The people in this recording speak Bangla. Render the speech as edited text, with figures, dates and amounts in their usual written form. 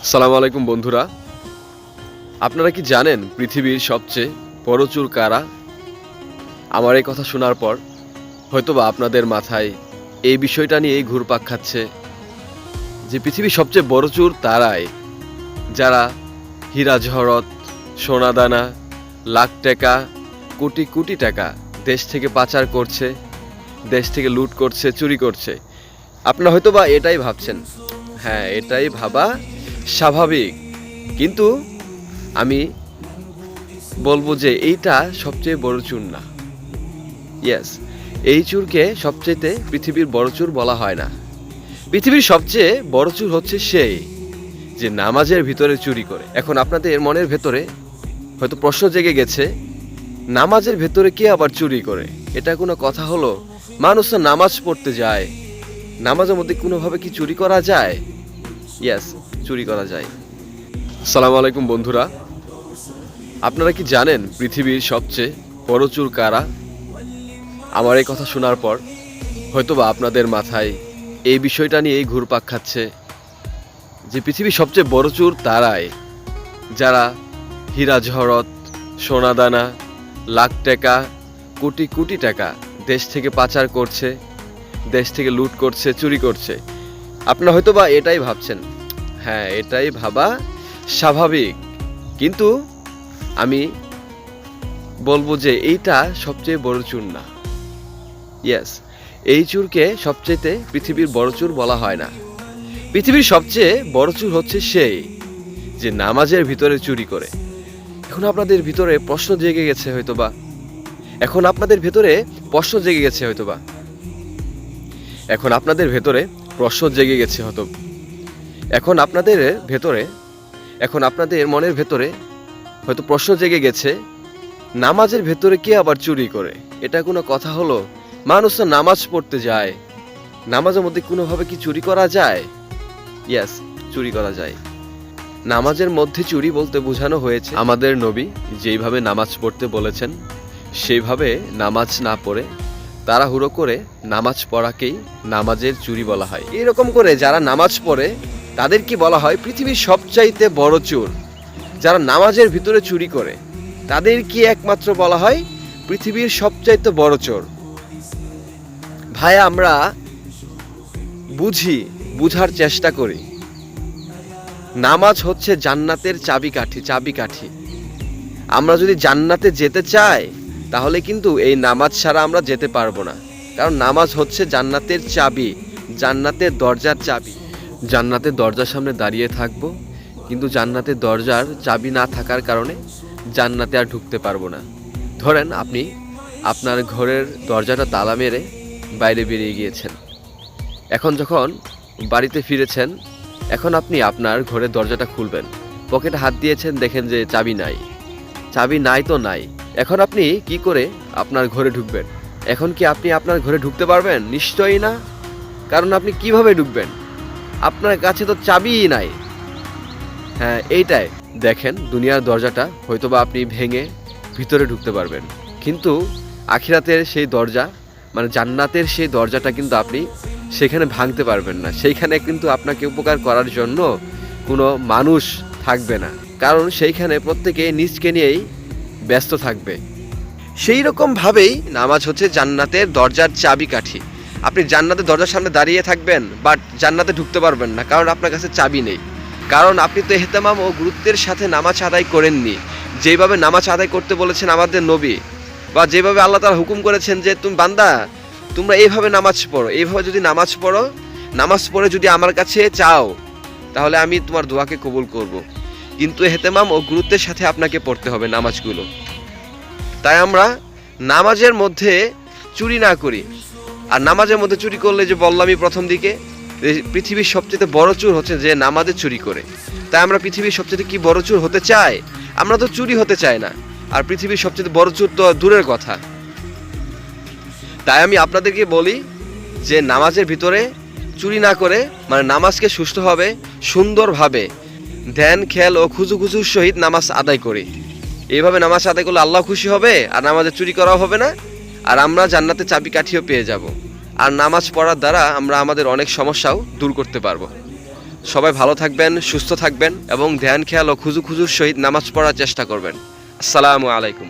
আসসালামু আলাইকুম বন্ধুরা, আপনারা কি জানেন পৃথিবীর সবচেয়ে বড় চোর কারা? আমার এই কথা শোনার পর হয়তোবা আপনাদের মাথায় এই বিষয়টা নিয়েই ঘুরপাক খাচ্ছে যে পৃথিবীর সবচেয়ে বড় চোর তারাই যারা হীরা জহরত, সোনাদানা, লাখ টাকা, কোটি কোটি টাকা দেশ থেকে পাচার করছে, দেশ থেকে লুট করছে, চুরি করছে। আপনারা হয়তোবা এটাই ভাবছেন, হ্যাঁ এটাই ভাবা স্বাভাবিক, কিন্তু আমি বলবো যে এইটা সবচেয়ে বড় চোর না। ইয়েস, এই চোরকে সবচেয়ে পৃথিবীর বড় চোর বলা হয় না। পৃথিবীর সবচেয়ে বড় চোর হচ্ছে সেই যে নামাজের ভিতরে চুরি করে। এখন আপনাদের মনের ভেতরে হয়তো প্রশ্ন জেগে গেছে, নামাজের ভেতরে কে আবার চুরি করে? এটা কোনো কথা হলো? মানুষ তো নামাজ পড়তে যায়, নামাজের মধ্যে কোনোভাবে কি চুরি করা যায়? ইয়েস, চুরি করা যায়। আসসালামু আলাইকুম বন্ধুরা, আপনারা কি জানেন পৃথিবীর সবচেয়ে বড় চোর কারা? আমার এই কথা শোনার পর হয়তোবা আপনাদের মাথায় এই বিষয়টা নিয়েই ঘুরপাক খাচ্ছে যে পৃথিবীর সবচেয়ে বড় চোর তারাই যারা হীরা জহরত, সোনাদানা, লাখ টাকা, কোটি কোটি টাকা দেশ থেকে পাচার করছে, দেশ থেকে লুট করছে, চুরি করছে। আপনারা হয়তোবা এটাই ভাবছেন, হ্যাঁ এটাই ভাবা স্বাভাবিক, কিন্তু আমি বলবো যে এইটা সবচেয়ে বড় চোর না। ইয়েস, এই চোরকে সবচেয়ে পৃথিবীর বড় চোর বলা হয় না। পৃথিবীর সবচেয়ে বড় চোর হচ্ছে সেই যে নামাজের ভিতরে চুরি করে। এখন আপনাদের ভিতরে প্রশ্ন জেগে গেছে হয়তোবা, এখন আপনাদের ভেতরে প্রশ্ন জেগে গেছে হয়তোবা, এখন আপনাদের ভেতরে প্রশ্ন জেগে গেছে হয়তো, এখন আপনাদের ভেতরে, এখন আপনাদের মনের ভেতরে হয়তো প্রশ্ন জেগে গেছে, নামাজের ভেতরে কে আবার চুরি করে? এটা কোনো কথা হলো? মানুষ তো নামাজ পড়তে যায়, নামাজের মধ্যে কোনোভাবে কি চুরি করা যায়? ইয়েস, চুরি করা যায়। নামাজের মধ্যে চুরি বলতে বোঝানো হয়েছে আমাদের নবী যেইভাবে নামাজ পড়তে বলেছেন সেইভাবে নামাজ না পড়ে তাড়াহুড়ো করে নামাজ পড়াকেই নামাজের চুরি বলা হয়। এরকম করে যারা নামাজ পড়ে তাদের কি বলা হয়? পৃথিবীর সবচাইতে বড় চোর। যারা নামাজের ভিতরে চুরি করে তাদের কি একমাত্র বলা হয় পৃথিবীর সবচাইতে বড় চোর। ভাই, আমরা বুঝার চেষ্টা করি, নামাজ হচ্ছে জান্নাতের চাবিকাঠি। আমরা যদি জান্নাতে যেতে চাই তাহলে কিন্তু এই নামাজ ছাড়া আমরা যেতে পারবো না, কারণ নামাজ হচ্ছে জান্নাতের চাবি, জান্নাতের দরজার চাবি। জান্নাতের দরজার সামনে দাঁড়িয়ে থাকবো, কিন্তু জান্নাতের দরজার চাবি না থাকার কারণে জান্নাতে আর ঢুকতে পারবো না। ধরেন আপনি আপনার ঘরের দরজাটা তালা মেরে বাইরে বেরিয়ে গিয়েছেন, এখন যখন বাড়িতে ফিরেছেন, এখন আপনি আপনার ঘরের দরজাটা খুলবেন, পকেটে হাত দিয়েছেন, দেখেন যে চাবি নাই তো নাই। এখন আপনি কি করে আপনার ঘরে ঢুকবেন? এখন কি আপনি আপনার ঘরে ঢুকতে পারবেন? নিশ্চয়ই না, কারণ আপনি কিভাবে ঢুকবেন? আপনার কাছে তো চাবিই নাই। হ্যাঁ, এইটাই দেখেন, দুনিয়ার দরজাটা হয়তোবা আপনি ভেঙে ভিতরে ঢুকতে পারবেন, কিন্তু আখিরাতের সেই দরজা, মানে জান্নাতের সেই দরজাটা কিন্তু আপনি সেখানে ভাঙতে পারবেন না। সেইখানে কিন্তু আপনাকে উপকার করার জন্য কোনো মানুষ থাকবে না, কারণ সেইখানে প্রত্যেকে নিজকে নিয়েই ব্যস্ত থাকবে। সেই রকমভাবেই নামাজ হচ্ছে জান্নাতের দরজার চাবিকাঠি। আপনি জান্নাতের দরজার সামনে দাঁড়িয়ে থাকবেন, বাট জান্নাতে ঢুকতে পারবেন না, কারণ আপনার কাছে চাবি নেই, কারণ আপনি তো ইহতেমাম ও গুরুত্বের সাথে নামাজ আদায় করেননি। যেভাবে নামাজ আদায় করতে বলেছেন আমাদের নবী, বা যেভাবে আল্লাহ তাআলা হুকুম করেছেন যে তুমি বান্দা তোমরা এইভাবে নামাজ পড়ো, এইভাবে যদি নামাজ পড়ো, নামাজ পড়ে যদি আমার কাছে চাও তাহলে আমি তোমার দোয়াকে কবুল করব। কিন্তু ইহতেমাম ও গুরুত্বের সাথে আপনাকে পড়তে হবে নামাজগুলো। তাই আমরা নামাজের মধ্যে চুরি না করি। আর নামাজের মধ্যে চুরি করলে, যে বললামই প্রথম দিকে, পৃথিবীর সবচেয়ে বড় চোর হচ্ছে যে নামাজে চুরি করে। তাই আমরা পৃথিবীর সবচেয়ে কি বড় চোর হতে চাই? আমরা তো চুরি হতে চাই না, আর পৃথিবীর সবচেয়ে বড় চোর তো দূরের কথা। তাই আমি আপনাদেরকে বলি যে নামাজের ভিতরে চুরি না করে, মানে নামাজকে সুষ্ঠুভাবে, সুন্দরভাবে ধ্যান, খেয়াল ও খুজুর সহিত নামাজ আদায় করি। এইভাবে নামাজ আদায় করলে আল্লাহ খুশি হবে, আর নামাজে চুরি করাও হবে না, আর আমরা জান্নাতে চাবিকাঠিও পেয়ে যাব। আর নামাজ পড়ার দ্বারা আমরা আমাদের অনেক সমস্যাও দূর করতে পারবো। সবাই ভালো থাকবেন, সুস্থ থাকবেন এবং ধ্যান খেয়াল ও খুজুর সহিত নামাজ পড়ার চেষ্টা করবেন। আসসালামু আলাইকুম।